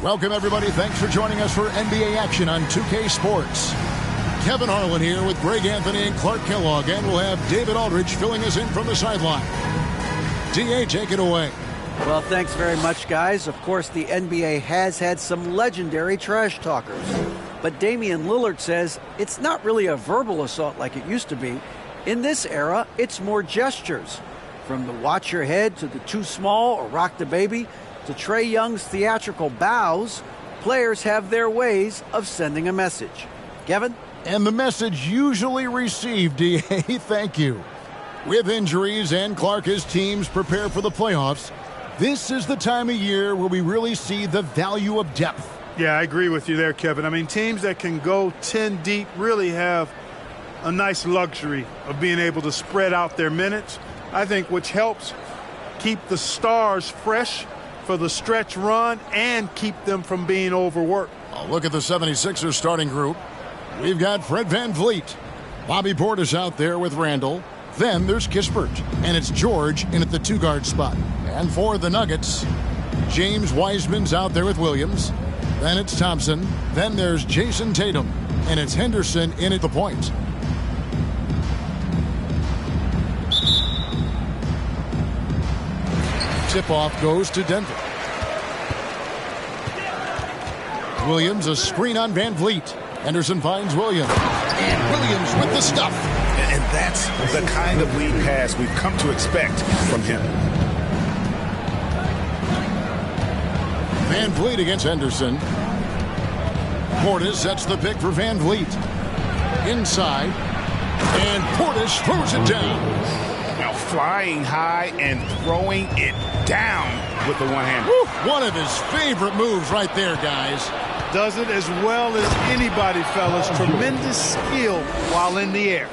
Welcome, everybody. Thanks for joining us for NBA action on 2K Sports. Kevin Harlan here with Greg Anthony and Clark Kellogg, and we'll have David Aldridge filling us in from the sideline. D.A., take it away. Well, thanks very much, guys. Of course, the NBA has had some legendary trash talkers. But Damian Lillard says it's not really a verbal assault like it used to be. In this era, it's more gestures. From the watch your head to the too small or rock the baby to Trae Young's theatrical bows, players have their ways of sending a message. Kevin? And the message usually received, D.A., thank you. With injuries and Clark, his teams prepare for the playoffs, this is the time of year where we really see the value of depth. Yeah, I agree with you there, Kevin. I mean, teams that can go 10 deep really have a nice luxury of being able to spread out their minutes, I think, which helps keep the stars fresh for the stretch run and keep them from being overworked. Look at the 76ers starting group. We've got Fred VanVleet. Bobby Portis out there with Randall. Then there's Kispert. And it's George in at the two-guard spot. And for the Nuggets, James Wiseman's out there with Williams. Then it's Thompson. Then there's Jason Tatum. And it's Henderson in at the point. Tip-off goes to Denver. Williams, a screen on VanVleet. Henderson finds Williams. And Williams with the stuff. And that's the kind of lead pass we've come to expect from him. VanVleet against Henderson. Portis sets the pick for VanVleet. Inside. And Portis throws it down. Now flying high and throwing it down with the one-hander. One of his favorite moves right there, guys. Does it as well as anybody, fellas. Tremendous skill while in the air.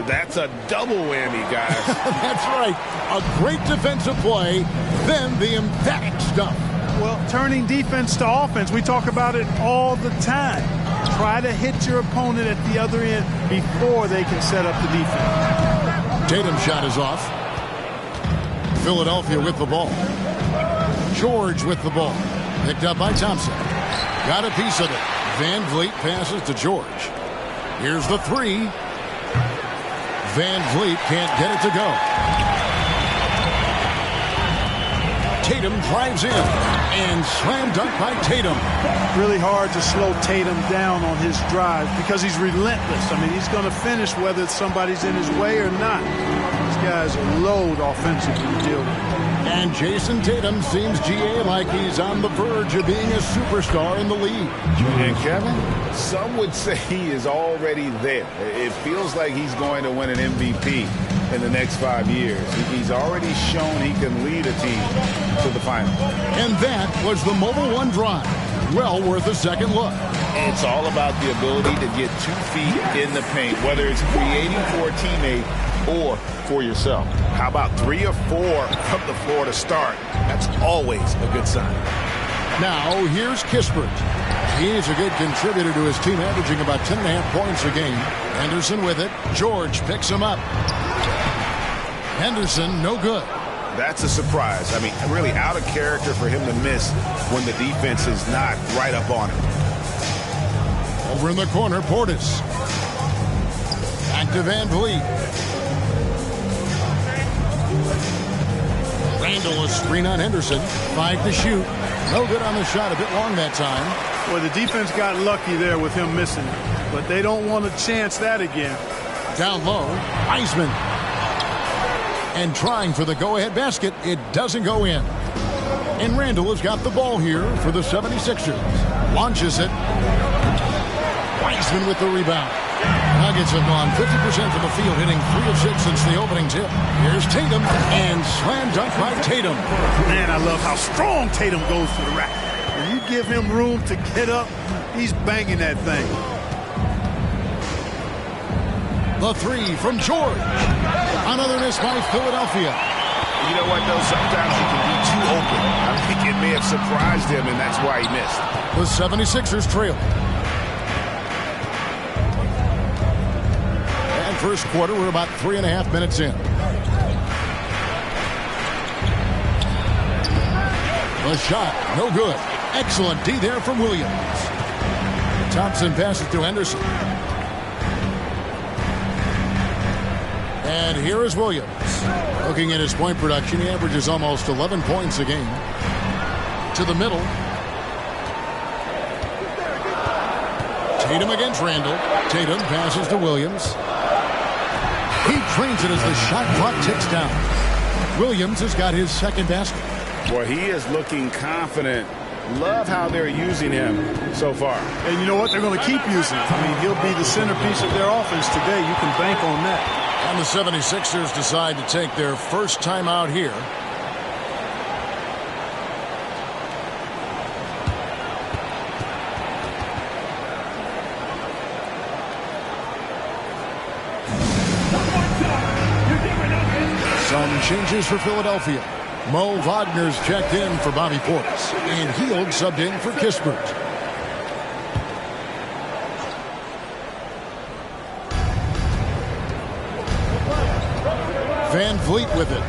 That's a double whammy, guys. That's right. A great defensive play, then the emphatic stuff. Well, turning defense to offense, we talk about it all the time. Try to hit your opponent at the other end before they can set up the defense. Tatum's shot is off. Philadelphia with the ball. George with the ball. Picked up by Thompson. Got a piece of it. VanVleet passes to George. Here's the three. VanVleet can't get it to go. Tatum drives in and slam dunk by Tatum. Really hard to slow Tatum down on his drive because he's relentless. I mean, he's going to finish whether somebody's in his way or not. These guys are load offensively to deal with. And Jason Tatum seems, GA, like he's on the verge of being a superstar in the league. And Kevin, some would say he is already there. It feels like he's going to win an MVP in the next 5 years. He's already shown he can lead a team to the final. And that was the Mobile One drive. Well worth a second look. It's all about the ability to get 2 feet in the paint, whether it's creating for a teammate or for yourself. How about 3 or 4 from the floor to start? That's always a good sign. Now, here's Kispert. He's a good contributor to his team, averaging about 10.5 points a game. Henderson with it. George picks him up. Henderson, no good. That's a surprise. I mean, really out of character for him to miss when the defense is not right up on him. Over in the corner, Portis. Back to VanVleet. Randall, a screen on Henderson. 5 to shoot. No good on the shot. A bit long that time. Well, the defense got lucky there with him missing. But they don't want to chance that again. Down low, Wiseman. And trying for the go-ahead basket. It doesn't go in. And Randall has got the ball here for the 76ers. Launches it. Wiseman with the rebound. Nuggets have gone 50% from the field, hitting 3 of 6 since the opening tip. Here's Tatum, and slam dunk by Tatum. Man, I love how strong Tatum goes to the rack. When you give him room to get up, he's banging that thing. The three from George. Another miss by Philadelphia. You know what, though? Sometimes he can be too open. I think it may have surprised him, and that's why he missed. The 76ers trail. And first quarter, we're about 3.5 minutes in. The shot, no good. Excellent D there from Williams. Thompson passes to Henderson. And here is Williams. Looking at his point production, he averages almost 11 points a game. To the middle. Tatum against Randall. Tatum passes to Williams. He drains it as the shot clock ticks down. Williams has got his second basket. Boy, he is looking confident. Love how they're using him so far. And you know what? They're going to keep using him. I mean, he'll be the centerpiece of their offense today. You can bank on that. And the 76ers decide to take their first time out here. Some changes for Philadelphia. Mo Wagner's checked in for Bobby Portis, and Hield subbed in for Kispert. Van Vliet with it.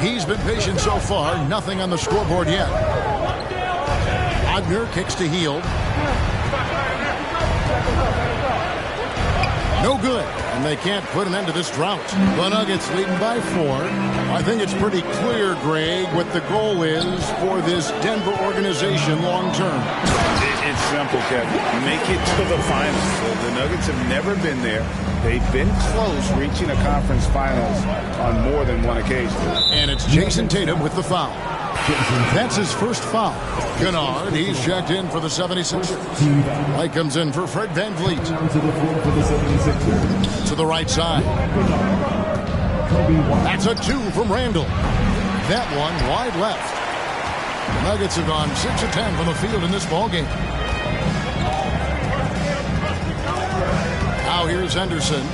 He's been patient so far. Nothing on the scoreboard yet. Wagner kicks to Hield. No good, and they can't put an end to this drought. The Nuggets leading by 4. I think it's pretty clear, Greg, what the goal is for this Denver organization long term. It's simple, Kevin. Make it to the finals. The Nuggets have never been there. They've been close reaching a conference finals on more than one occasion. And it's Jason Tatum with the foul. That's his first foul. Kennard, he's checked in for the 76ers. White comes in for Fred Van Vliet. To the right side. That's a 2 from Randall. That one wide left. The Nuggets have gone 6 of 10 from the field in this ballgame. Now here's Henderson.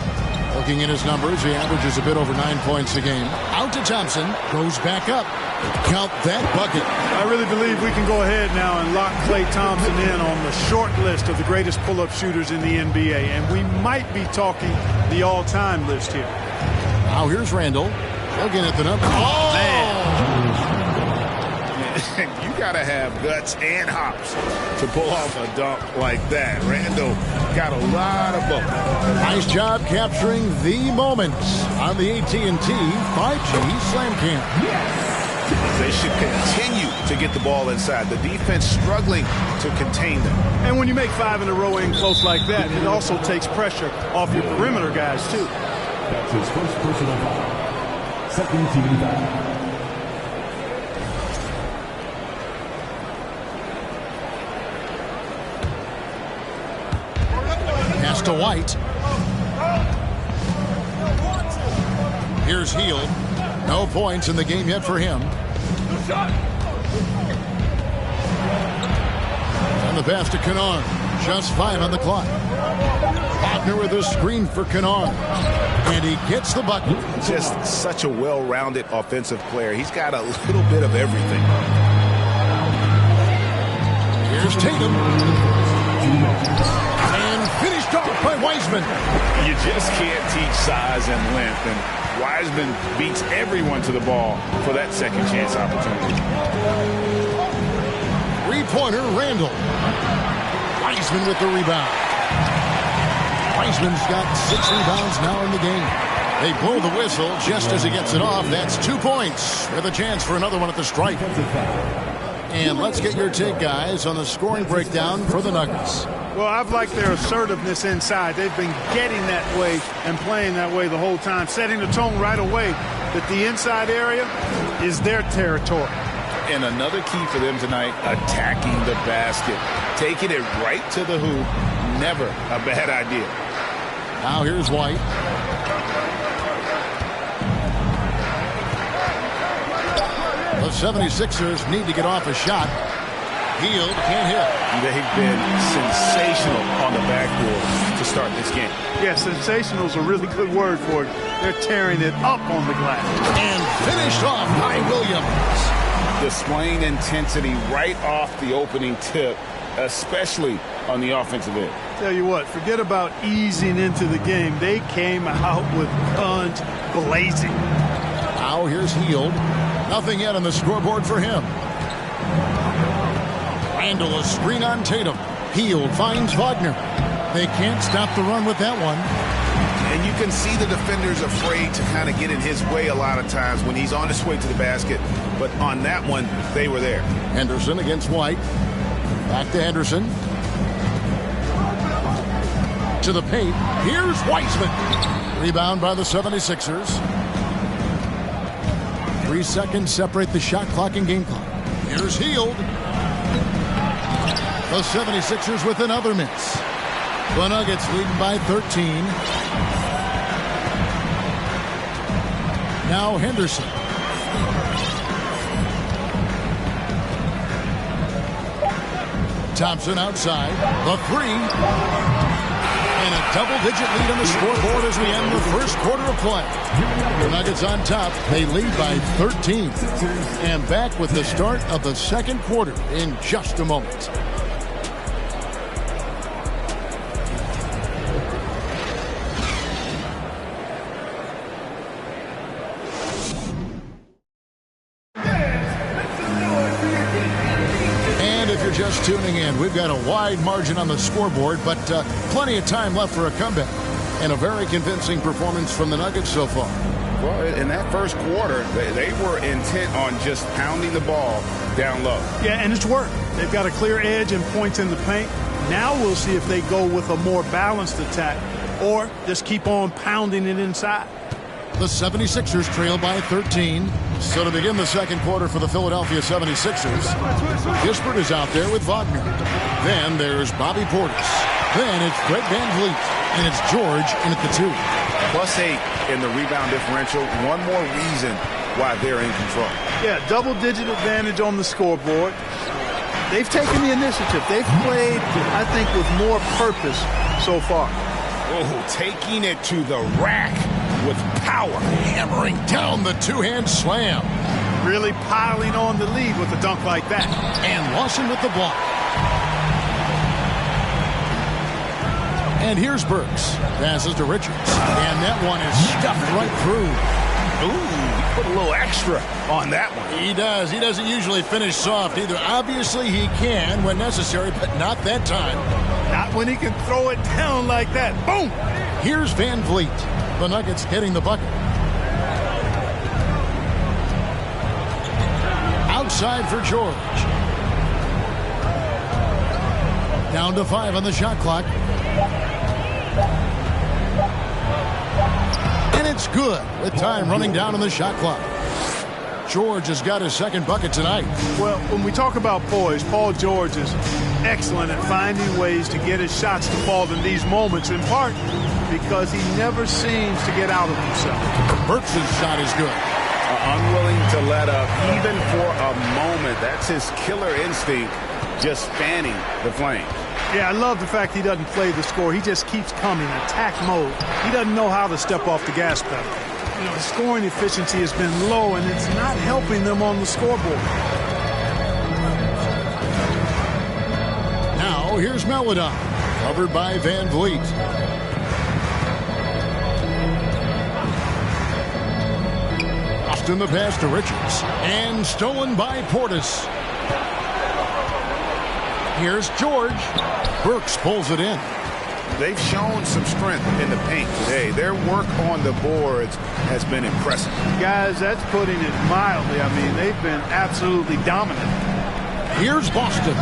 Looking at his numbers, he averages a bit over 9 points a game. Out to Thompson. Goes back up. Count that bucket. I really believe we can go ahead now and lock Klay Thompson in on the short list of the greatest pull-up shooters in the NBA. And we might be talking the all-time list here. Now here's Randall. Looking at the number. Oh, man. You got to have guts and hops to pull off a dunk like that. Randall got a lot of both. Nice job capturing the moments on the AT&T 5G Slam Cam. They should continue to get the ball inside. The defense struggling to contain them. And when you make 5 in a row in close like that, it also takes pressure off your perimeter guys, too. That's his first personal foul. Second team foul. Pass to White. Here's Hield. No points in the game yet for him. And the pass to Kennard. Just 5 on the clock. Wagner with a screen for Kennard. And he gets the bucket. Just such a well-rounded offensive player. He's got a little bit of everything. Here's Tatum. And finished off by Wiseman. You just can't teach size and length. And Wiseman beats everyone to the ball for that second chance opportunity. Three-pointer, Randall. Wiseman with the rebound. Wiseman's got 6 rebounds now in the game. They blow the whistle just as he gets it off. That's 2 points with a chance for another one at the stripe. And let's get your take, guys, on the scoring breakdown for the Nuggets. Well, I've liked their assertiveness inside. They've been getting that way and playing that way the whole time, setting the tone right away that the inside area is their territory. And another key for them tonight, attacking the basket. Taking it right to the hoop, never a bad idea. Now here's White. The 76ers need to get off a shot. Hield can't hit. They've been sensational on the backboard to start this game. Yeah, sensational is a really good word for it. They're tearing it up on the glass. And finished off by Williams. Displaying intensity right off the opening tip, especially on the offensive end. Tell you what, forget about easing into the game. They came out with guns blazing. Now here's Hield. Nothing yet on the scoreboard for him. Randall, a screen on Tatum. Hield finds Wagner. They can't stop the run with that one. And you can see the defenders afraid to kind of get in his way a lot of times when he's on his way to the basket. But on that one, they were there. Henderson against White. Back to Henderson. To the paint. Here's Wiseman. Rebound by the 76ers. 3 seconds separate the shot clock and game clock. Here's Hield. The 76ers with another miss. The Nuggets leading by 13. Now Henderson. Thompson outside. The three. And a double-digit lead on the scoreboard as we end the first quarter of play. The Nuggets on top. They lead by 13. And back with the start of the second quarter in just a moment. Just tuning in, we've got a wide margin on the scoreboard, but plenty of time left for a comeback. And a very convincing performance from the Nuggets so far. Well, in that first quarter, they were intent on just pounding the ball down low. Yeah, and it's worked. They've got a clear edge and points in the paint. Now we'll see if they go with a more balanced attack or just keep on pounding it inside. The 76ers trail by 13. So to begin the second quarter for the Philadelphia 76ers, Kispert is out there with Wagner. Then there's Bobby Portis. Then it's Fred VanVleet. And it's George in at the 2. +8 in the rebound differential. One more reason why they're in control. Yeah, double-digit advantage on the scoreboard. They've taken the initiative. They've played, I think, with more purpose so far. Oh, taking it to the rack with power. Hammering down the two-hand slam. Really piling on the lead with a dunk like that. And Lawson with the block. And here's Burks. Passes to Richards. And that one is stuffed right through. Ooh, he put a little extra on that one. He does. He doesn't usually finish soft either. Obviously, he can when necessary, but not that time. Not when he can throw it down like that. Boom! Here's VanVleet. The Nuggets getting the bucket. Outside for George. Down to 5 on the shot clock. And it's good with time running down on the shot clock. George has got his second bucket tonight. Well, when we talk about poise, Paul George is excellent at finding ways to get his shots to fall in these moments, in part because he never seems to get out of himself. Burks' shot is good. Unwilling to let up even for a moment. That's his killer instinct, just fanning the flame. Yeah, I love the fact he doesn't play the score. He just keeps coming, attack mode. He doesn't know how to step off the gas pedal. You know, the scoring efficiency has been low, and it's not helping them on the scoreboard. Now, here's Meledon, covered by VanVleet. Austin the pass to Richards, and stolen by Portis. Here's George. Burks pulls it in. They've shown some strength in the paint today. Their work on the boards has been impressive. Guys, that's putting it mildly. I mean, they've been absolutely dominant. Here's Boston.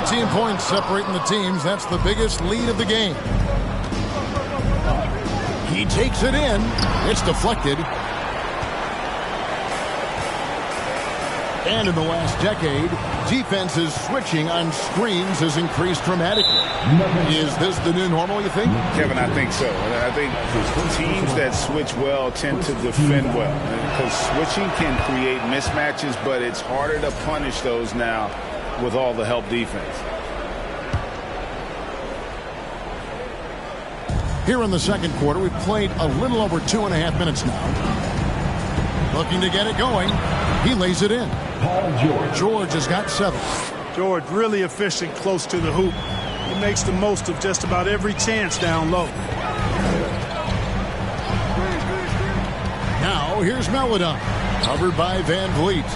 18 points separating the teams. That's the biggest lead of the game. He takes it in. It's deflected. And in the last decade, defenses switching on screens has increased dramatically. Is this the new normal, you think? Kevin, I think so. I think teams that switch well tend to defend well. Because switching can create mismatches, but it's harder to punish those now with all the help defense. Here in the second quarter, we've played a little over 2.5 minutes now. Looking to get it going. He lays it in. George has got 7. George really efficient close to the hoop. He makes the most of just about every chance down low. Now here's Meledon, covered by VanVleet.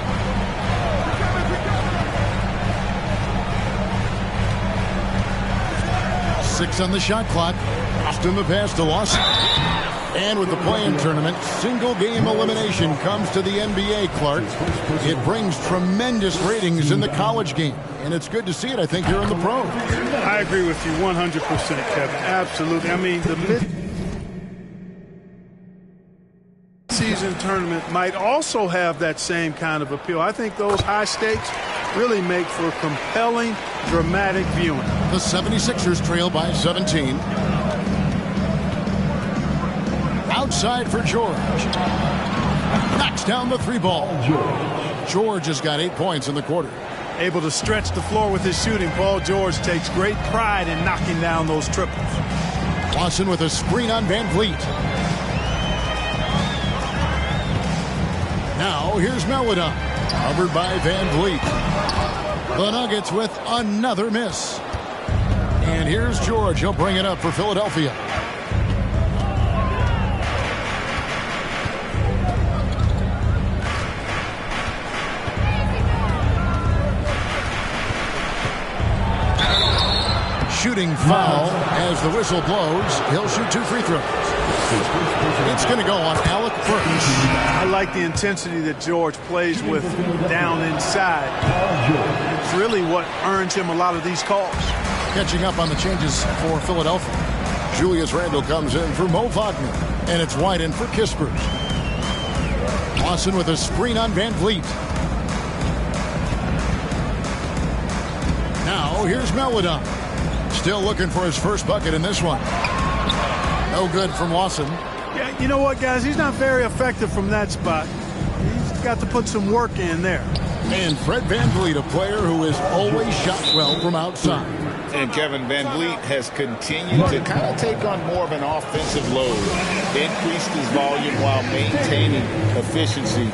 6 on the shot clock. Austin the pass to Lawson. And with the play-in tournament, single game elimination comes to the NBA, Clark. It brings tremendous ratings in the college game. And it's good to see it, I think, here in the pros. I agree with you 100%, Kevin. Absolutely. I mean, the mid-season tournament might also have that same kind of appeal. I think those high stakes really make for compelling, dramatic viewing. The 76ers trail by 17. Outside for George. Knocks down the 3 ball. George has got 8 points in the quarter. Able to stretch the floor with his shooting. Paul George takes great pride in knocking down those triples. Lawson with a screen on Van Vliet. Now here's Melodon. Covered by Van Vliet. The Nuggets with another miss. And here's George. He'll bring it up for Philadelphia. Shooting foul as the whistle blows. He'll shoot 2 free throws. It's going to go on Alec Burks. I like the intensity that George plays with down inside. It's really what earns him a lot of these calls. Catching up on the changes for Philadelphia. Julius Randle comes in for Mo Wagner. And it's White in for Kispert. Lawson with a screen on Van Vliet. Now here's Melodon. Still looking for his first bucket in this one. No good from Lawson. Yeah, you know what, guys? He's not very effective from that spot. He's got to put some work in there. And Fred Van Vliet, a player who has always shot well from outside. And Kevin Van Vliet has continued to kind of take on more of an offensive load. Increased his volume while maintaining efficiency.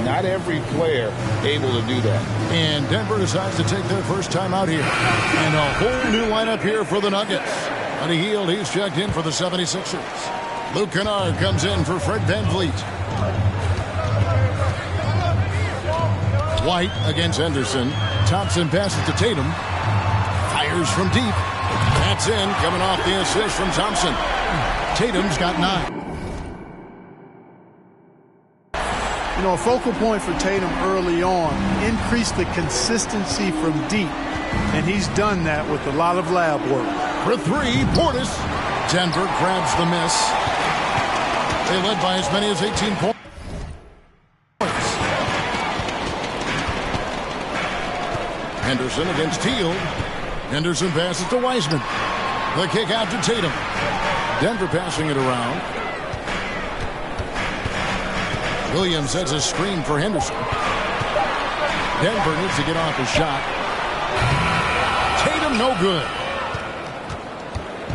Not every player able to do that. And Denver decides to take their first time out here. And a whole new lineup here for the Nuggets. Buddy Hield, he's checked in for the 76ers. Luke Kennard comes in for Fred Van Vliet. White against Henderson. Thompson passes to Tatum. Fires from deep. That's in, coming off the assist from Thompson. Tatum's got 9. You know, a focal point for Tatum early on, increase the consistency from deep. And he's done that with a lot of lab work. For 3, Portis. Denver grabs the miss. They led by as many as 18 points. Henderson against Hield. Henderson passes to Wiseman. The kick out to Tatum. Denver passing it around. Williams sets a screen for Henderson. Denver needs to get off his shot. Tatum no good.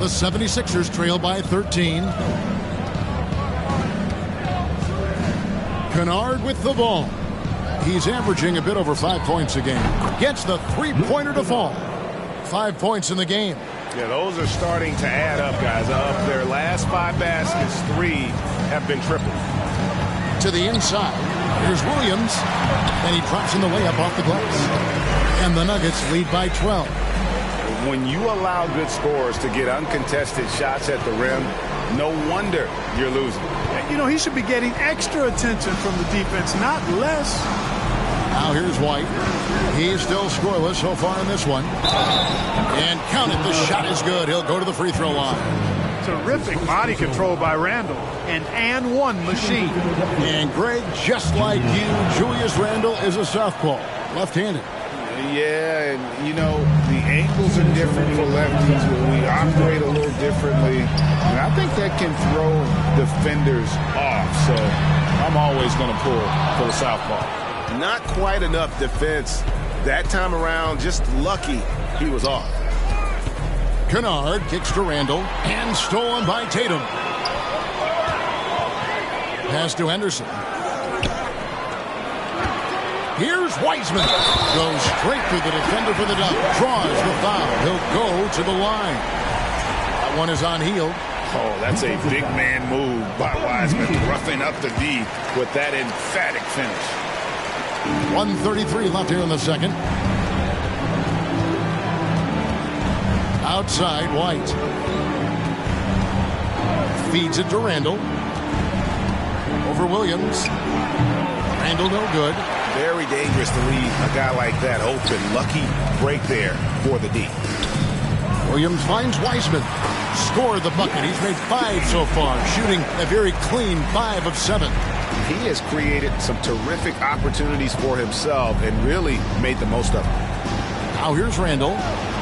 The 76ers trail by 13. Kennard with the ball. He's averaging a bit over 5 points a game. Gets the 3-pointer to fall. 5 points in the game. Yeah, those are starting to add up, guys. Of their last 5 baskets, 3 have been tripled. To the inside. Here's Williams. And he drops in the layup off the glass. And the Nuggets lead by 12. When you allow good scorers to get uncontested shots at the rim, no wonder you're losing. You know, he should be getting extra attention from the defense, not less. Now here's White. He's still scoreless so far in this one. And count it, the shot is good. He'll go to the free throw line. Terrific body control by Randle. An and one machine. And Greg, just like you, Julius Randle is a southpaw, left-handed. Yeah, and you know, the angles are different for lefties, but we operate a little differently. And I think that can throw defenders off, so I'm always going to pull for the southpaw. Not quite enough defense that time around, just lucky he was off. Kennard kicks to Randle and stolen by Tatum. Pass to Henderson. Here's Wiseman. Goes straight through the defender for the dunk. Draws the foul. He'll go to the line. That one is on Hield. Oh, that's a big man move by Wiseman, roughing up the D with that emphatic finish. 1:33 left here in the second. Outside, White. Feeds it to Randall. Over Williams. Randall no good. Very dangerous to leave a guy like that open. Lucky break there for the D. Williams finds Wiseman. Scored the bucket. He's made 5 so far, shooting a very clean 5 of 7. He has created some terrific opportunities for himself and really made the most of them. Now here's Randall.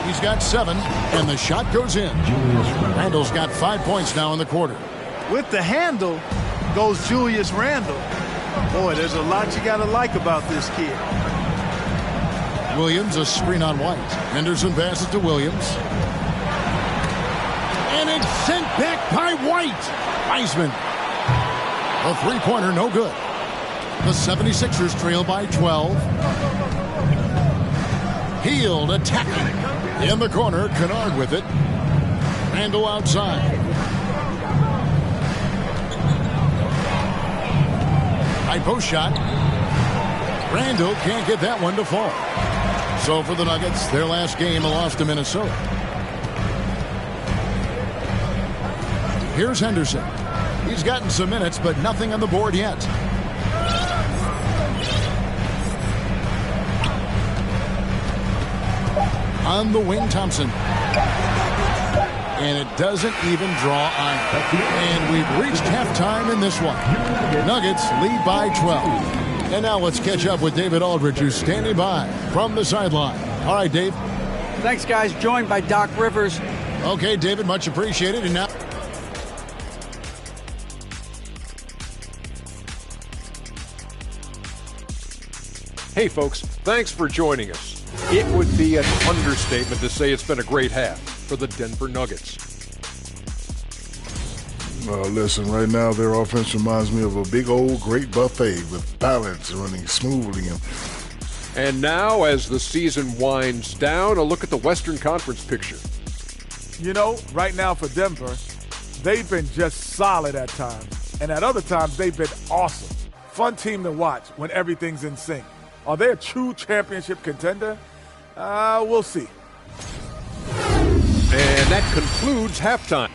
He's got 7, and the shot goes in. Randall's got 5 points now in the quarter. With the handle goes Julius Randle. Boy, there's a lot you got to like about this kid. Williams, a screen on White. Henderson passes to Williams. And it's sent back by White. Wiseman. A three-pointer, no good. The 76ers trail by 12. Healed, attacking. In the corner, Kennard with it. Randall outside. High post shot. Randall can't get that one to fall. So for the Nuggets, their last game, a loss to Minnesota. Here's Henderson. He's gotten some minutes, but nothing on the board yet. On the wing, Thompson. And it doesn't even draw on. And we've reached halftime in this one. Nuggets lead by 12. And now let's catch up with David Aldridge, who's standing by from the sideline. All right, Dave. Thanks, guys. Joined by Doc Rivers. Okay, David, much appreciated. And now... Hey, folks, thanks for joining us. It would be an understatement to say it's been a great half for the Denver Nuggets. Listen, right now their offense reminds me of a big old great buffet with balance running smoothly. And now, as the season winds down, a look at the Western Conference picture. You know, right now for Denver, they've been just solid at times. And at other times, they've been awesome. Fun team to watch when everything's in sync. Are they a true championship contender? We'll see. And that concludes halftime.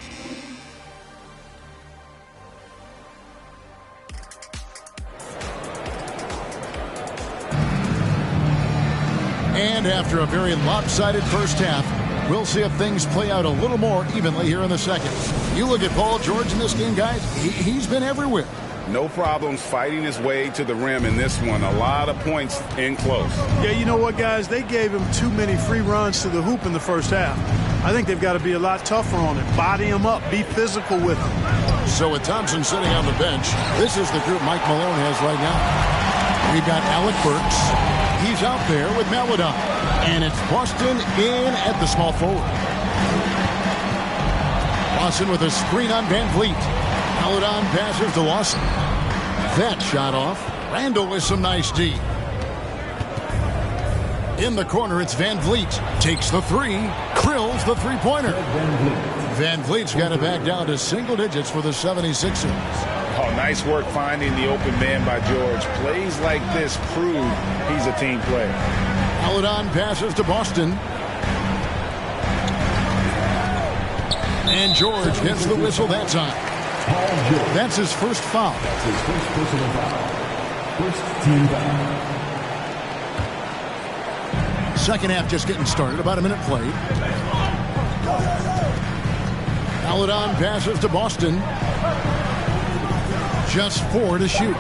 And after a very lopsided first half, we'll see if things play out a little more evenly here in the second. You look at Paul George in this game, guys. He's been everywhere. No problems fighting his way to the rim in this one. A lot of points in close. Yeah, you know what, guys? They gave him too many free runs to the hoop in the first half. I think they've got to be a lot tougher on him. Body him up. Be physical with him. So with Thompson sitting on the bench, this is the group Mike Malone has right now. We've got Alec Burks. He's out there with Maladon. And it's Boston in at the small forward. Lawson with a screen on Van Vliet. Maladon passes to Lawson. That shot off. Randall with some nice D. In the corner, it's Van Vliet. Takes the three. Krills the three-pointer. Van Vliet's got it back down to single digits for the 76ers. Oh, nice work finding the open man by George. Plays like this prove he's a team player. Maladon passes to Boston. And George gets the whistle that time. That's his first foul. That's his first personal foul. First team foul. Second half just getting started. About a minute played. Maladon passes to Boston. Just 4 to shoot.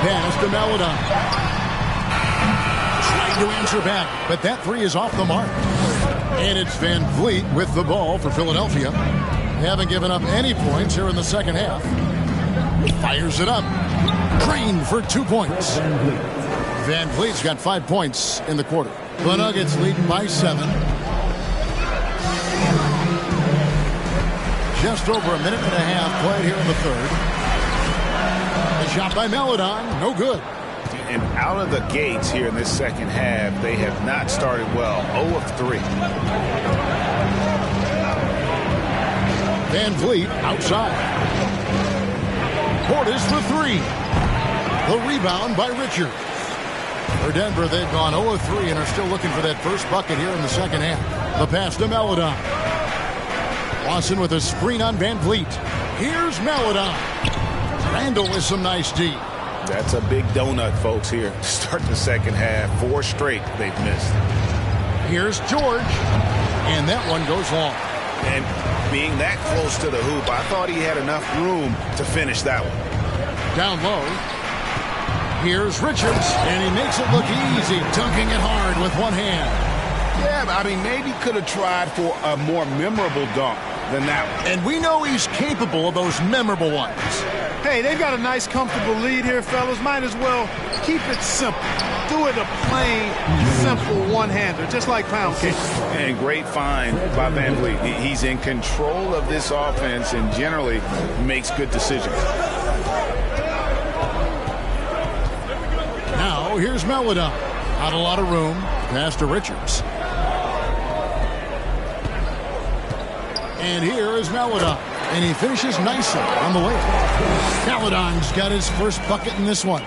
Pass to Maladon. Trying to answer back, but that three is off the mark. And it's Van Vliet with the ball for Philadelphia. They haven't given up any points here in the second half. Fires it up. Green for 2 points. Van Vliet's got 5 points in the quarter. The Nuggets leading by 7. Just over a minute and a half played here in the third. A shot by Maladon, no good. And out of the gates here in this second half, they have not started well. 0 of 3. Van Vliet outside. Portis for 3. The rebound by Richard. For Denver, they've gone 0-3 and are still looking for that first bucket here in the second half. The pass to Melodon. Lawson with a screen on Van Vliet. Here's Melodon. Randall with some nice D. That's a big donut, folks, here to start the second half. 4 straight they've missed. Here's George. And that one goes long. And being that close to the hoop, I thought he had enough room to finish that one. Down low. Here's Richards, and he makes it look easy, dunking it hard with one hand. Yeah, I mean, maybe could have tried for a more memorable dunk than that one. And we know he's capable of those memorable ones. Hey, they've got a nice, comfortable lead here, fellas. Might as well keep it simple. Do it a plain, simple one-hander, just like pound cake. And great find by Van Vliet. He's in control of this offense and generally makes good decisions. Now, here's Melodon. Not a lot of room. Pass to Richards. And here is Melodon. And he finishes nicely on the way. Melodon's got his first bucket in this one.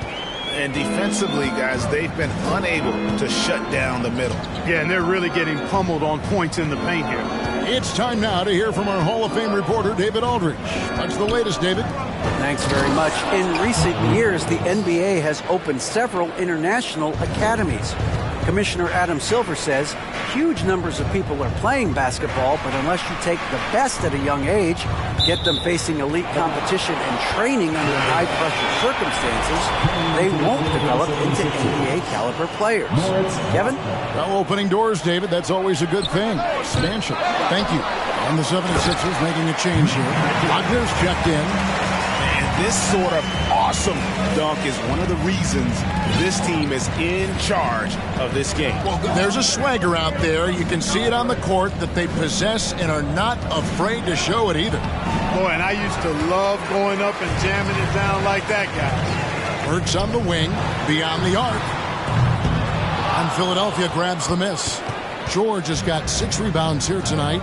And defensively, guys, they've been unable to shut down the middle. Yeah, and they're really getting pummeled on points in the paint here. It's time now to hear from our Hall of Fame reporter, David Aldridge. What's the latest, David? Thanks very much. In recent years, the NBA has opened several international academies. Commissioner Adam Silver says huge numbers of people are playing basketball, but unless you take the best at a young age, get them facing elite competition and training under high-pressure circumstances, they won't develop into NBA-caliber players. Kevin? Well, opening doors, David, that's always a good thing. Expansion. Thank you. And the 76ers making a change here. Wagner's checked in. And this sort of awesome dunk is one of the reasons this team is in charge of this game. Well, there's a swagger out there. You can see it on the court that they possess and are not afraid to show it either. Boy, and I used to love going up and jamming it down like that guy. Works on the wing, beyond the arc. And Philadelphia grabs the miss. George has got 6 rebounds here tonight.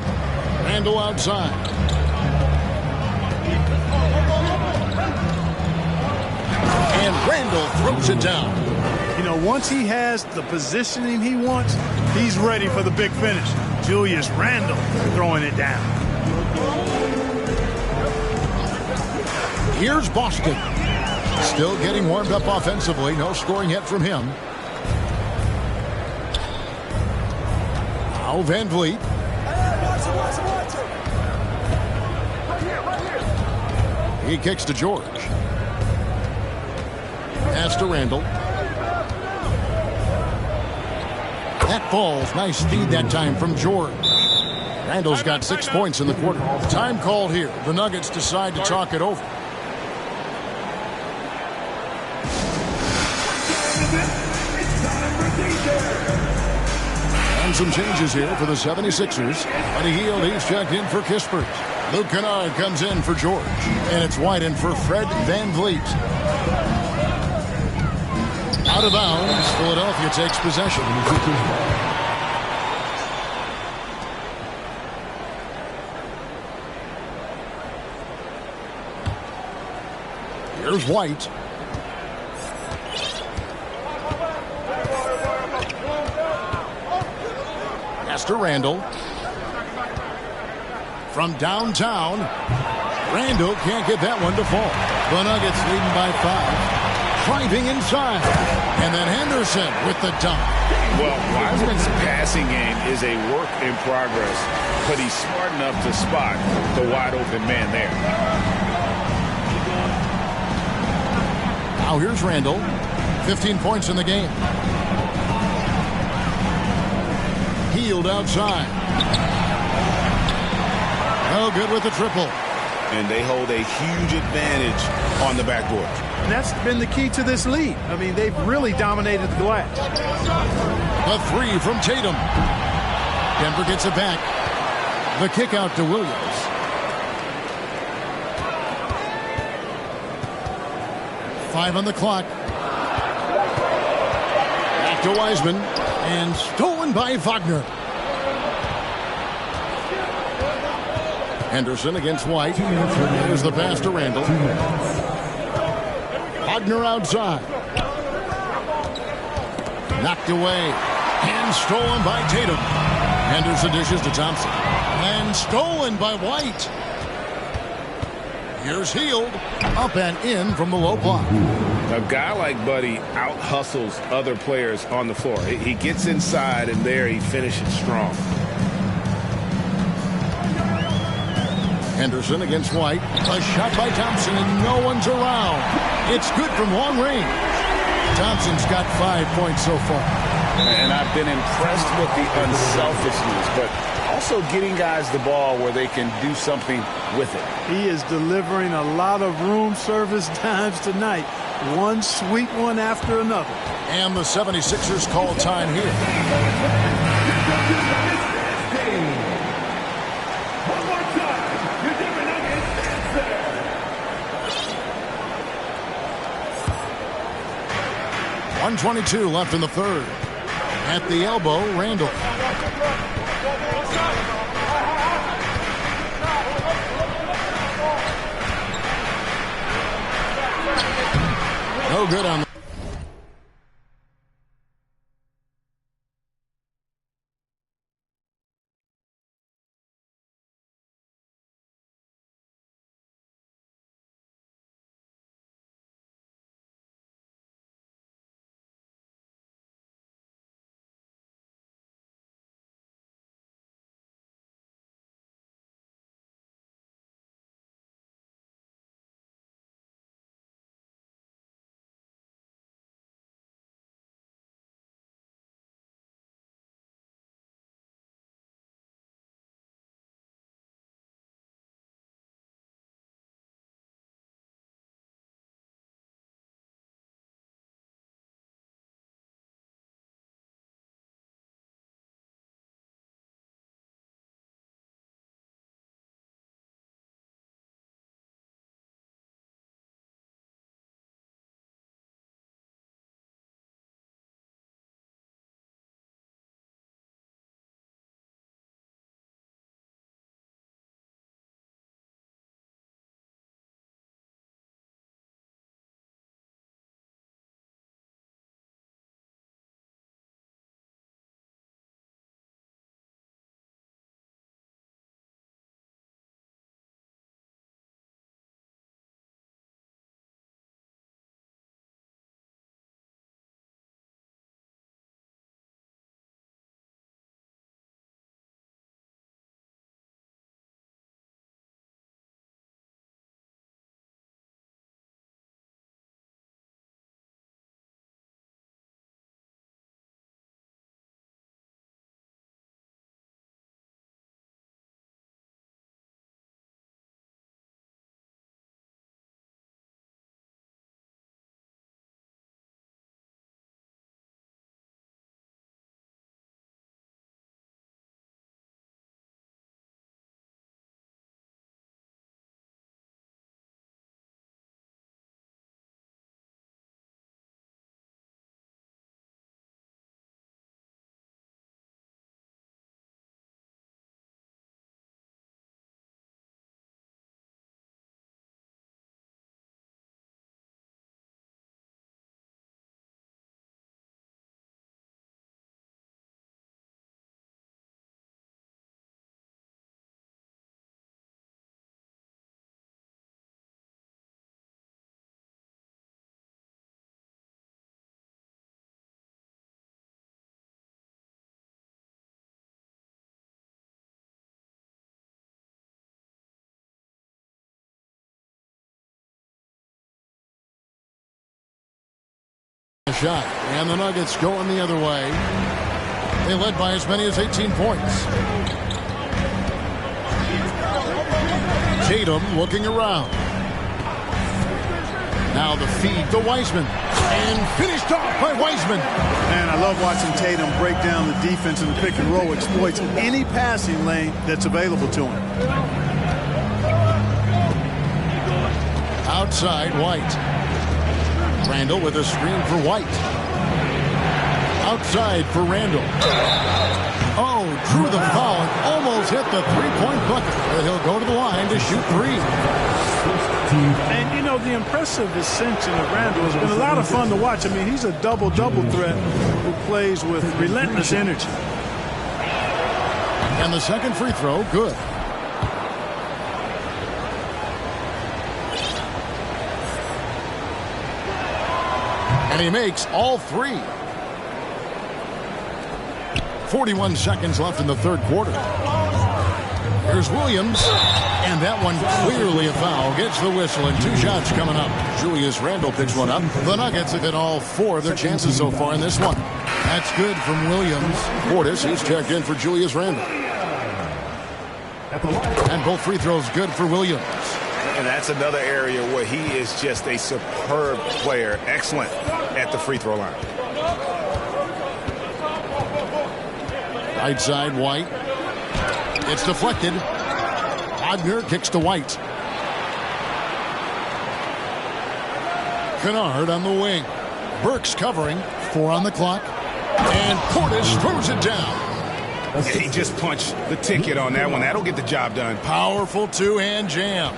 Randall outside. And Randall throws it down. You know, once he has the positioning he wants, he's ready for the big finish. Julius Randle throwing it down. Here's Boston. Still getting warmed up offensively. No scoring yet from him. Now Van Vliet. He kicks to George. Pass to Randall. That falls. Nice feed that time from George. Randall's got 6 points in the quarter. Time called here. The Nuggets decide to talk it over. And some changes here for the 76ers. Buddy Hield, he's checked in for Kispert. Luke Kennard comes in for George. And it's Whiten for Fred Van Vliet. Out of bounds, Philadelphia takes possession. Here's White. Pass to Randall. From downtown, Randall can't get that one to fall. The Nuggets leading by 5. Driving inside. And then Henderson with the dunk. Well, Wiseman's passing game is a work in progress, but he's smart enough to spot the wide open man there. Now here's Randall. 15 points in the game. Hield outside. Oh, good with the triple. And they hold a huge advantage on the backboard. And that's been the key to this lead. I mean, they've really dominated the glass. The 3 from Tatum. Denver gets it back. The kick out to Williams. Five on the clock. Back to Wiseman. And stolen by Wagner. Henderson against White. There's the pass to Randall. Wagner outside. Knocked away. And stolen by Tatum. Henderson dishes to Thompson. And stolen by White. Here's Hield. Up and in from the low block. A guy like Buddy out-hustles other players on the floor. He gets inside, and there he finishes strong. Henderson against White. A shot by Thompson, and no one's around. It's good from long range. Thompson's got 5 points so far. And I've been impressed with the unselfishness, but also getting guys the ball where they can do something with it. He is delivering a lot of room service dimes tonight. One sweet one after another. And the 76ers call time here. One more time. Your Denver Nuggets answer. 1:22 left in the third. At the elbow, Randall. No good on the shot. And the Nuggets going the other way. They led by as many as 18 points. Tatum looking around. Now the feed to Wiseman. And finished off by Wiseman. Man, I love watching Tatum break down the defense in the pick and roll, exploits any passing lane that's available to him. Outside, White. Randall with a screen for White. Outside for Randall. Oh, drew the foul and almost He's hit the three-point bucket. And he'll go to the line to shoot three. And, you know, the impressive ascension of Randall has been a lot of fun to watch. I mean, he's a double-double threat who plays with relentless energy. And the second free throw, good. And he makes all three. 41 seconds left in the third quarter. Here's Williams. And that one clearly a foul. Gets the whistle and 2 shots coming up. Julius Randle picks one up. The Nuggets have hit all 4 of their chances so far in this one. That's good from Williams. Portis, he's checked in for Julius Randle. And both free throws good for Williams. And that's another area where he is just a superb player. Excellent at the free throw line. Right side, White. It's deflected. Wagner kicks to White. Kennard on the wing. Burks covering. 4 on the clock. And Portis throws it down. He just punched the ticket on that one. That'll get the job done. Powerful two-hand jam.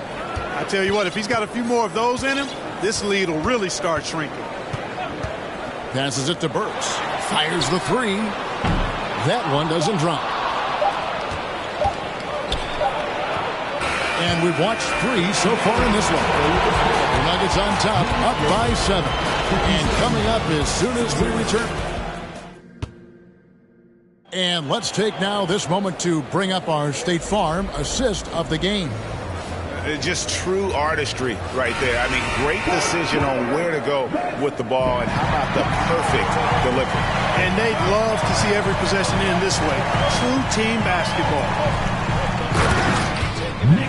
I tell you what, if he's got a few more of those in him, this lead will really start shrinking. Passes it to Burks. Fires the 3. That one doesn't drop. And we've watched 3 so far in this one. The Nuggets on top, up by 7. And coming up as soon as we return. And let's take now this moment to bring up our State Farm assist of the game. Just true artistry right there. I mean, great decision on where to go with the ball, and how about the perfect delivery. And they'd love to see every possession in this way. True team basketball.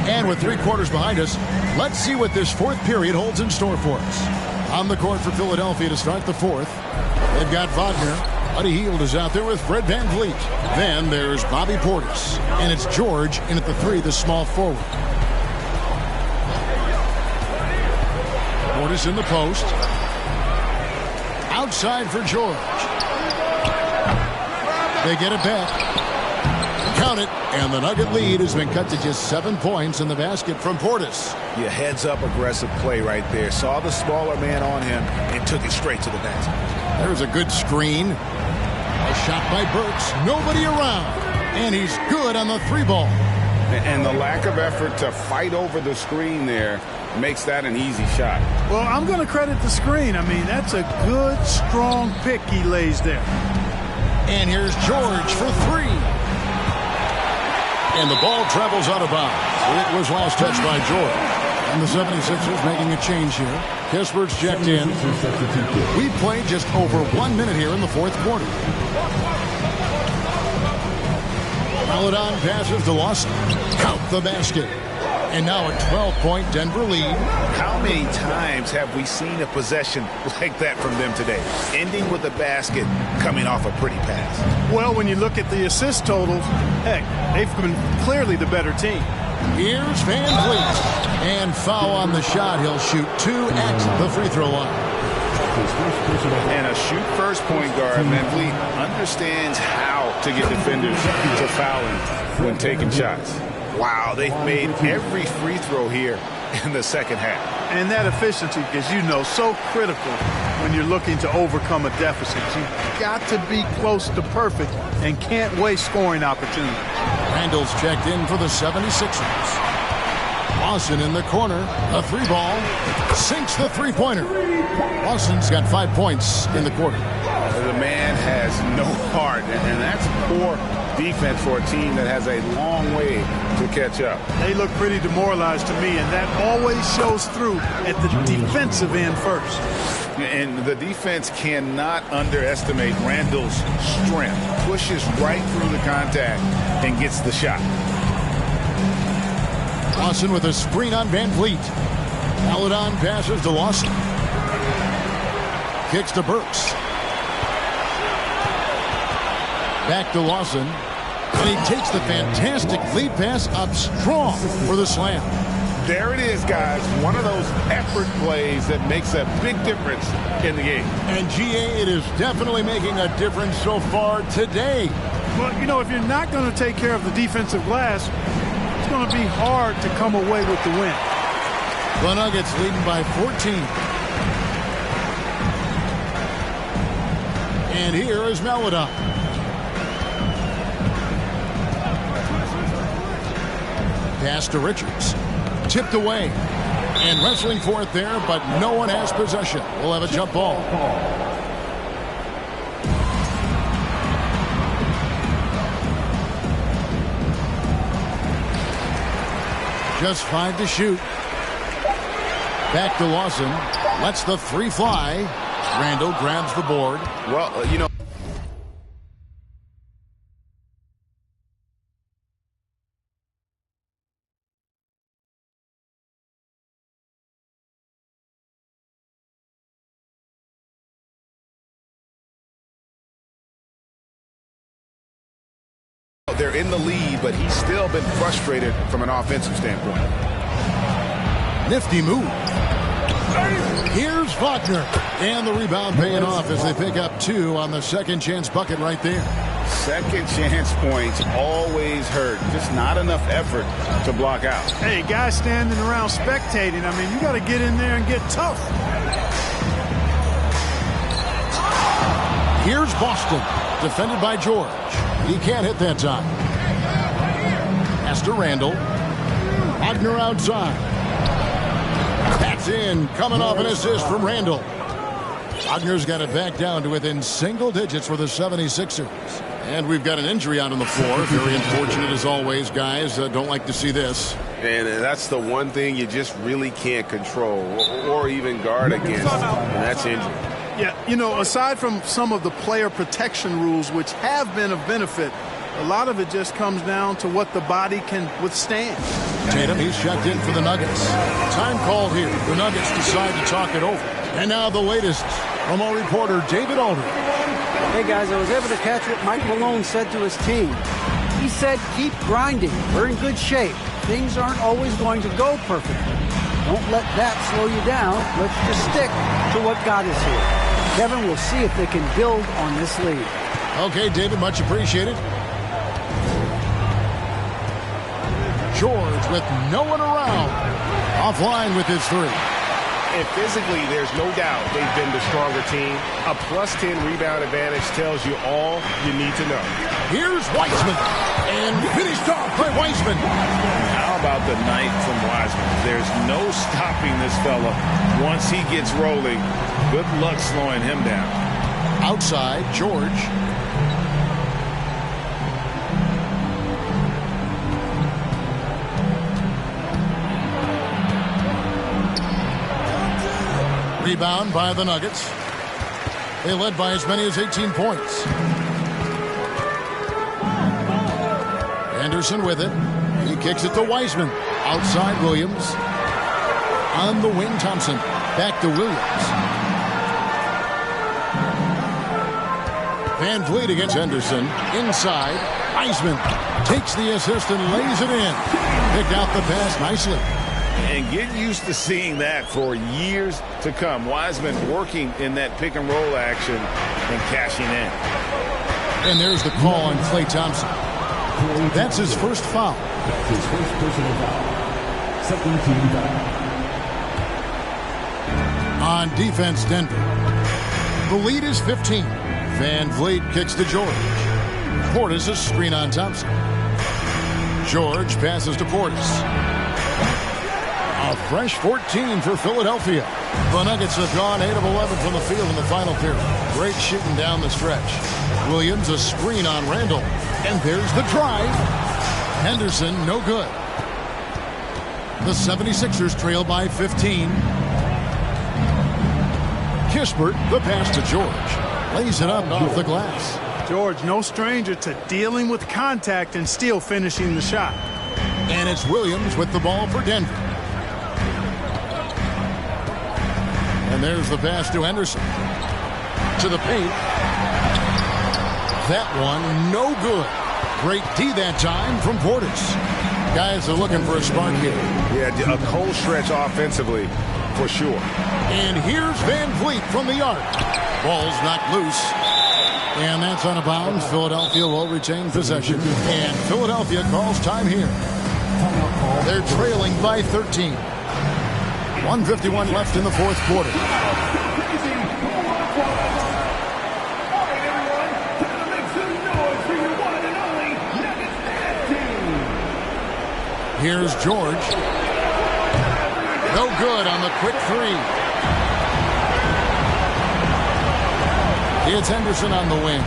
And with 3 quarters behind us, let's see what this 4th period holds in store for us. On the court for Philadelphia to start the 4th, they've got Wagner. Buddy Hield is out there with Fred VanVleet. Then there's Bobby Portis. And it's George in at the 3, the small forward. Portis in the post. Outside for George. They get it back. Count it. And the Nugget lead has been cut to just 7 points in the basket from Portis. Yeah, heads-up aggressive play right there. Saw the smaller man on him and took it straight to the basket. There's a good screen. A shot by Burks. Nobody around. And he's good on the 3 ball. And the lack of effort to fight over the screen there makes that an easy shot. Well, I'm going to credit the screen. I mean, that's a good, strong pick he lays there. And here's George for 3. And the ball travels out of bounds. It was last touched by George. And the 76ers making a change here. Kispert's checked in. We played just over 1 minute here in the 4th quarter. Paladon passes to Lawson. Count the basket. And now a 12-point Denver lead. How many times have we seen a possession like that from them today? Ending with a basket, coming off a pretty pass. Well, when you look at the assist totals, heck, they've been clearly the better team. Here's VanVleet. And foul on the shot. He'll shoot 2 at the free throw line. And a shoot-first point guard, VanVleet understands how to get defenders to foul him when taking shots. Wow, they've made every free throw here in the second half. And that efficiency, as you know, so critical when you're looking to overcome a deficit. You've got to be close to perfect and can't waste scoring opportunities. Randall's checked in for the 76ers. Lawson in the corner. A 3 ball. Sinks the 3-pointer. Lawson's got 5 points in the quarter. The man has no heart, and that's poor defense for a team that has a long way to catch up. They look pretty demoralized to me, and that always shows through at the defensive end first. And the defense cannot underestimate Randall's strength. Pushes right through the contact and gets the shot. Lawson with a screen on VanVleet. Paladon passes to Lawson. Kicks to Burks. Back to Lawson. And he takes the fantastic lead pass up strong for the slam. There it is, guys. One of those effort plays that makes a big difference in the game. And GA, it is definitely making a difference so far today. Well, you know, if you're not going to take care of the defensive glass, it's going to be hard to come away with the win. The Nuggets leading by 14. And here is Maladon. Pass to Richards. Tipped away. And wrestling for it there, but no one has possession. We'll have a jump ball. Just 5 to shoot. Back to Lawson. Lets the 3 fly. Randall grabs the board. Well, you know. They're in the lead, but he's still been frustrated from an offensive standpoint. Nifty move. Here's Wagner. And the rebound paying off as they pick up 2 on the second chance bucket right there. Second chance points always hurt. Just not enough effort to block out. Hey, guys standing around spectating. I mean, you got to get in there and get tough. Here's Boston. Defended by George. He can't hit that time. Pass to Randall. Wagner outside. That's in. Coming off an assist from Randall. Wagner's got it back down to within single digits for the 76ers. And we've got an injury out on the floor. Very unfortunate as always, guys. Don't like to see this. And that's the one thing you just really can't control or even guard against, and that's injury. Yeah, you know, aside from some of the player protection rules, which have been of benefit, a lot of it just comes down to what the body can withstand. Tatum, he's checked in for the Nuggets. Time called here. The Nuggets decide to talk it over. And now the latest from our reporter, David Aldridge. Hey, guys, I was able to catch what Mike Malone said to his team. He said, keep grinding. We're in good shape. Things aren't always going to go perfectly. Don't let that slow you down. Let's just stick to what got us here. Kevin, we'll see if they can build on this lead. Okay, David, much appreciated. George with no one around. Offline with his 3. And physically, there's no doubt they've been the stronger team. A +10 rebound advantage tells you all you need to know. Here's Wiseman. And finished off by Wiseman. How about the night from Wiseman? There's no stopping this fella once he gets rolling. Good luck slowing him down. Outside, George. Rebound by the Nuggets. They led by as many as 18 points. Anderson with it. He kicks it to Wiseman. Outside Williams. On the wing, Thompson. Back to Williams. Van Vliet against Henderson. Inside. Wiseman takes the assist and lays it in. Picked out the pass nicely. And get used to seeing that for years to come. Wiseman working in that pick and roll action and cashing in. And there's the call on Klay Thompson. That's his first foul. That's his first personal foul. Second team foul. On defense, Denver. The lead is 15. Van Vliet kicks to George. Portis a screen on Thompson. George passes to Portis. A fresh 14 for Philadelphia. The Nuggets have gone 8 of 11 from the field in the final period. Great shooting down the stretch. Williams a screen on Randall. And there's the drive. Henderson no good. The 76ers trail by 15. Kispert, the pass to George. Lays it up off the glass. George, no stranger to dealing with contact and still finishing the shot. And it's Williams with the ball for Denver. And there's the pass to Henderson. To the paint. That one, no good. Great D that time from Portis. Guys are looking for a spark here. Yeah, a cold stretch offensively, for sure. And here's Van Vliet from the arc. Ball's knocked loose. And that's out of bounds. Philadelphia will retain possession. And Philadelphia calls time here. They're trailing by 13. 1:51 left in the fourth quarter. Here's George. No good on the quick three. It's Henderson on the wing.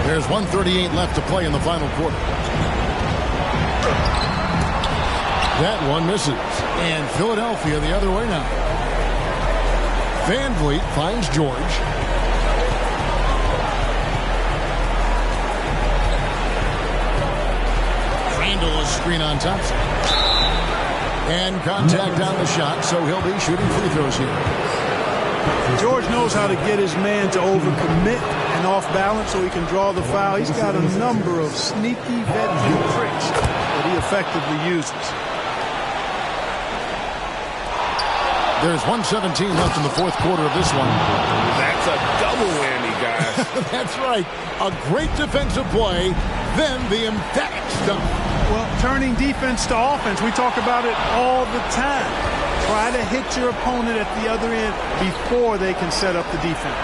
There's 1:38 left to play in the final quarter. That one misses. And Philadelphia the other way now. Van Vliet finds George. Randall is screen on Thompson. And contact on the shot, so he'll be shooting free throws here. George knows how to get his man to overcommit and off balance so he can draw the foul. He's got a number of sneaky veteran tricks that he effectively uses. There's 1:17 left in the fourth quarter of this one. That's a double whammy, guys. That's right. A great defensive play, then the emphatic stuff. Well, turning defense to offense, we talk about it all the time. Try to hit your opponent at the other end before they can set up the defense.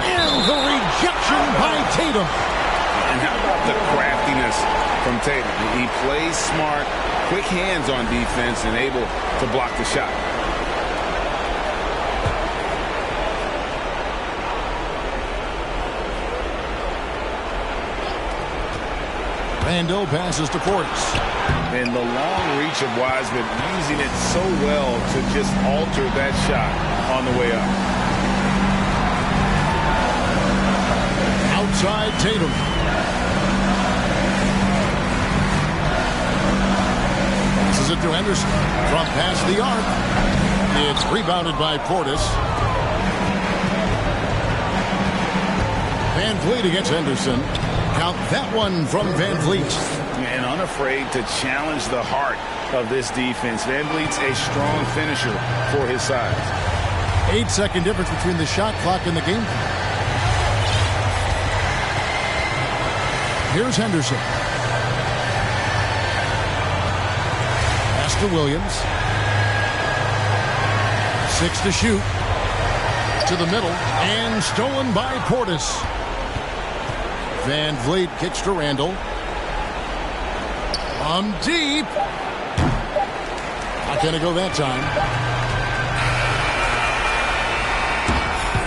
And the rejection by Tatum. And how about the craftiness from Tatum? He plays smart, quick hands on defense, and able to block the shot. Randall passes to Portis. And the long reach of Wiseman, using it so well to just alter that shot on the way up. Outside Tatum. Passes it to Henderson. From past the arc. It's rebounded by Portis. Van Vliet against Henderson. Count that one from Van Vliet. And unafraid to challenge the heart of this defense. Van Vliet's a strong finisher for his size. 8-second difference between the shot clock and the game clock. Here's Henderson. Pass to Williams. 6 to shoot. To the middle. And stolen by Portis. Van Vliet kicks to Randall. From deep. Not going to go that time.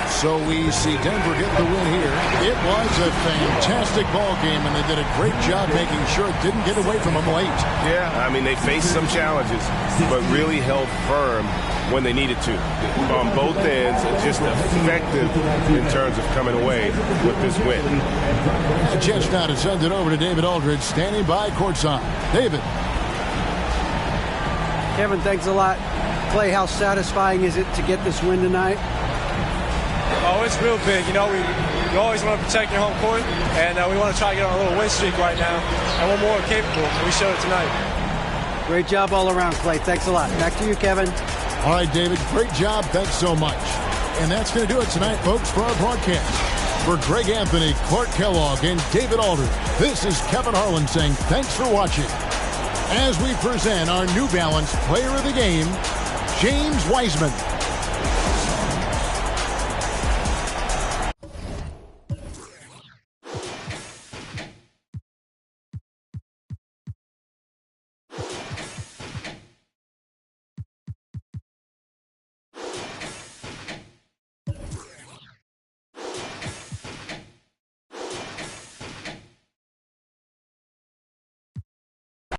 So we see Denver get the win here. It was a fantastic ball game, and they did a great job making sure it didn't get away from them late. Yeah, I mean, they faced some challenges, but really held firm when they needed to. On both ends, just effective in terms of coming away with this win. A chance now to send it over to David Aldridge, standing by courtside. David. Kevin, thanks a lot. Clay, how satisfying is it to get this win tonight? Oh, it's real big. You know, you always want to protect your home court, and we want to try to get on a little win streak right now, and we're more capable. We showed it tonight. Great job all around, Clay. Thanks a lot. Back to you, Kevin. All right, David, great job. Thanks so much. And that's going to do it tonight, folks, for our broadcast. For Greg Anthony, Clark Kellogg, and David Aldridge, this is Kevin Harlan saying thanks for watching. As we present our New Balance Player of the Game, James Wiseman.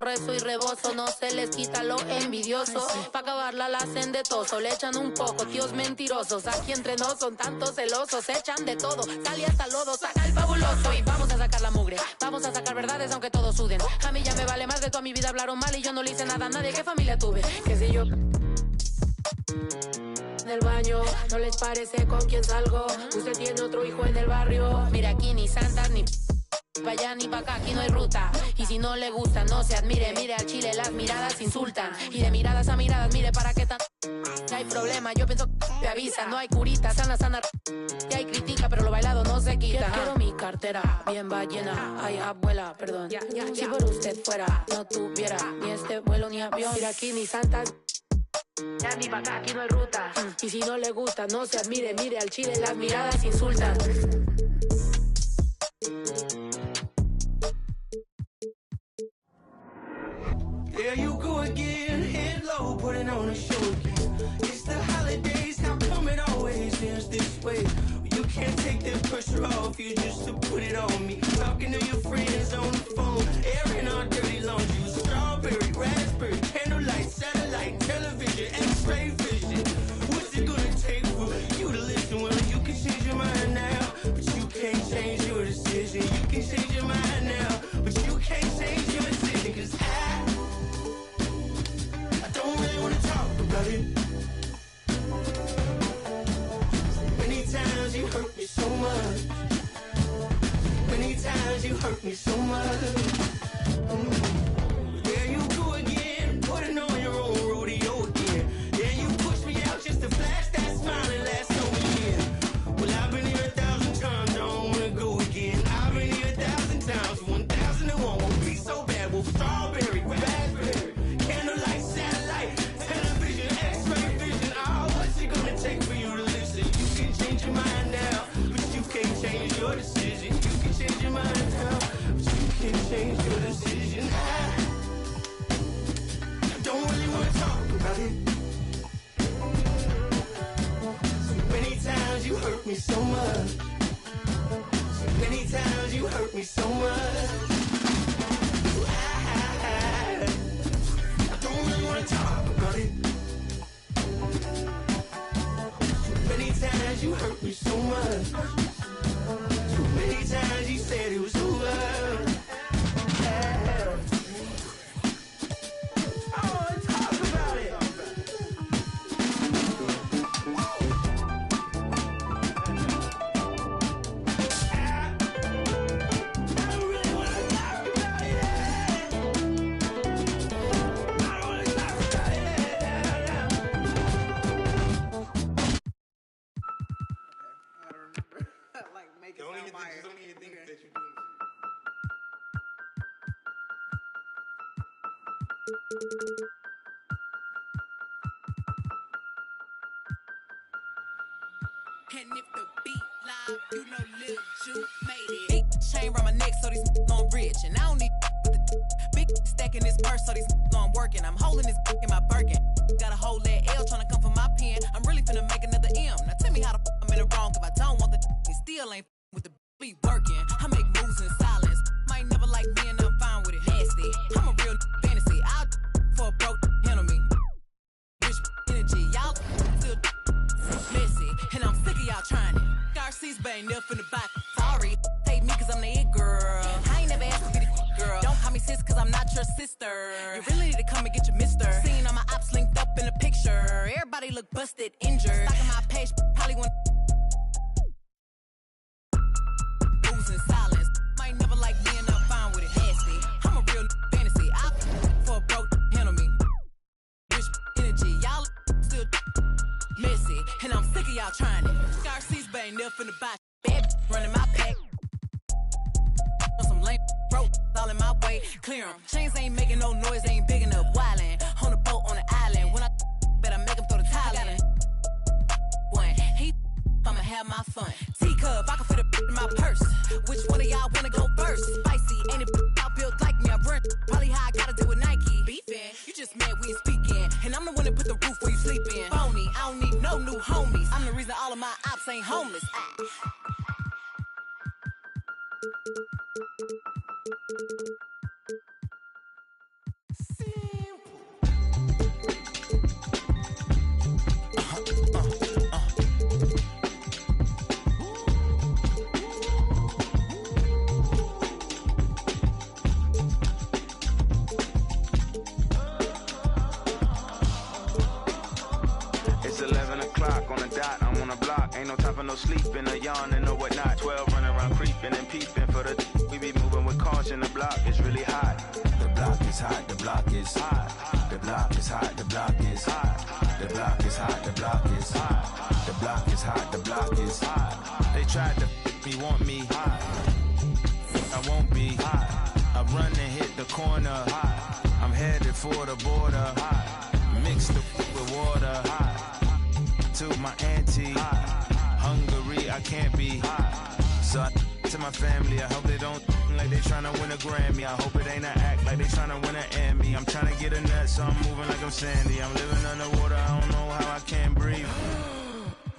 Rezo y rebozo, no se les quita lo envidioso. Pa' acabarla la hacen de toso, le echan un poco, tíos mentirosos. Aquí entre nos son tantos celosos, echan de todo, sale hasta lodo, saca el fabuloso. Y vamos a sacar la mugre, vamos a sacar verdades aunque todos suden. A mí ya me vale más de toda mi vida, hablaron mal y yo no le hice nada a nadie. ¿Qué familia tuve? ¿Qué sé yo? Del baño, no les parece con quién salgo. Usted tiene otro hijo en el barrio. Mira, aquí ni santas ni pa' allá ni pa' acá, aquí no hay ruta. Y si no le gusta, no se admire. Mire al chile, las miradas insultan. Y de miradas a miradas, mire para qué tan... No hay problema, yo pienso que te avisa. No hay curita, sana, sana. Y hay critica, pero lo bailado no se quita. Quiero mi cartera bien ballena. Ay, abuela, perdón. Si por usted fuera, no tuviera ni este vuelo ni avión. Mira aquí ni Santa. Ya ni pa' acá, aquí no hay ruta. Y si no le gusta, no se admire. Mire al chile, las miradas insultan. There you go again, head low, putting on a show again. It's the holidays, how come it always ends this way? You can't take that pressure off you just to put it on me. Talking to your friends on the phone, airing our dirty laundry. Strawberry, raspberry, candlelight, satellite, television, x-ray vision. What's it gonna take for you to listen? Well, you can change your mind now, but you can't change your decision. You can change your mind now, but you can't change your decision. Cause I don't really wanna talk about it. Many times you hurt me so much. Many times you hurt me so much. There you go again, putting on your own rodeo again. Then you push me out just to flash that smile and last over again. Well, I've been here 1,000 times, I don't wanna go again. I've been here 1,000 times, 1,001 won't be so bad. Well, strawberry, raspberry, candlelight, satellite, television, x-ray vision. Oh, what's it gonna take for you to listen? You can change your mind now, but you can't change your decision. You can change your mind now, but you can't change your decision. I don't really wanna talk about it. So many times you hurt me so much. So many times you hurt me so much. I don't really wanna talk about it. So many times you hurt me so much. So many times you said it was over. I wanna talk about it. Don't even think that you're doing And if the beat live, you know Lil Ju made it. Big chain around my neck, so these on rich. And I don't need with the big stack in this purse, so these on working. I'm holding this in my Birkin. Got a whole that L trying to come from my pen. I'm really finna make another M. Now tell me how the I'm in the wrong if I don't want the and still ain't with the beat working. I make moves in silence. Might never like me and I'm fine with it. Nasty. I'm a real fantasy. I'll for a broke handle me. Rich energy. Y'all still messy. And I'm sick of y'all trying it. Garcia's bang up in the back. Sorry. Take me cause I'm the it girl. I ain't never asked to be the girl. Don't call me sis cause I'm not your sister. You really need to come and get your mister. Seeing all my ops linked up in the picture. Everybody look busted, injured. Stalking my page, probably want moves in silence. Might never like me and I'm fine with it. Nasty. I'm a real fantasy. I'll for a broke handle me. Rich energy. Y'all still messy. And I'm sick of y'all trying it. Garcia's bang up in the back. Bad running my pack. On some lame broke all in my way. Clear 'em. Chains ain't making no noise, ain't big enough. Wildin' on a boat on the island. When I bet I make him throw the tile in. One, he I'ma have my fun. Teacup, I can fit a in my purse. Which one of y'all wanna go first? Spicy, ain't it out built like me? I run probably how I gotta do with Nike. Beefin', you just mad we ain't speaking. And I'm the one that put the roof where you sleepin'. Phony, I don't need no new homies. I'm the reason all of my ops ain't homeless. It's 11 o'clock on the dot, I'm on the block. Ain't no time for no sleeping, or yawning or whatnot. 12 running around creeping and peeping for the we be moving with caution. The block is really hot. The block is hot, the block is hot. The block is hot, the block is hot. The block is hot, the block is hot. The block is hot, the block is hot. They tried to me, want me hot. I won't be hot. I run and hit the corner hot. I'm headed for the border hot. Mix the with water hot. To my auntie hot. Hungary, I can't be hot. So to my family, I hope they don't like they tryna win a Grammy. I hope it ain't an act like they tryna win an Emmy. I'm tryna get a nut, so I'm moving like I'm Sandy. I'm living underwater, I don't know how I can't breathe.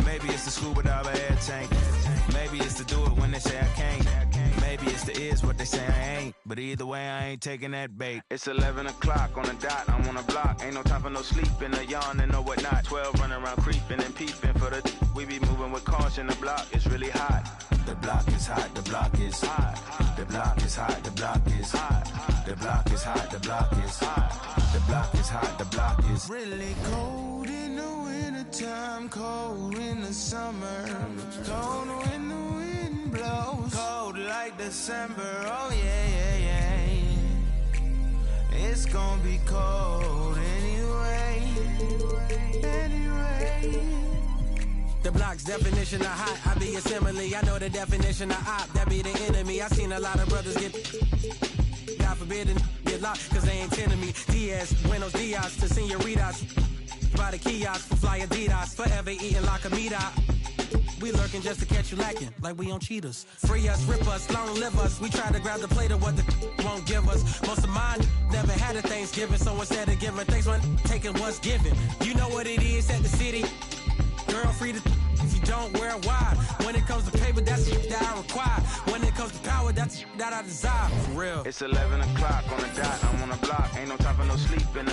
Maybe it's the scuba dive air tank. Maybe it's to do it when they say I can't. Maybe it's the is what they say I ain't. But either way, I ain't taking that bait. It's 11 o'clock on the dot, I'm on the block. Ain't no time for no sleeping, or yawning, or whatnot. 12 running around creeping and peeping for the we be moving with caution. The block is really hot. The block is hot, the block is hot. The block is hot, the block is hot. The block is hot, the block is hot. The block is hot, the block is really cold in the wintertime, cold in the summer, cold when the wind blows, cold like December. Oh yeah, yeah, yeah. It's gonna be cold anyway. The block's definition of hot, I be a simile. I know the definition of op, that be the enemy. I seen a lot of brothers get, God forbid, and get locked, cause they ain't tending me. Diaz, buenos dias to senoritas. By the kiosk for fly Adidas, forever eating like a meat out. We lurking just to catch you lacking, like we on cheaters. Free us, rip us, long live us. We try to grab the plate of what the won't give us. Most of mine never had a Thanksgiving, so instead of giving thanks, when taking what's given. You know what it is at the city. Girl, free to if you don't wear wide. When it comes to paper, that's that I require. When it comes to power, that's that I desire. For real. It's 11 o'clock on the dot, I'm on the block. Ain't no time for no sleeping.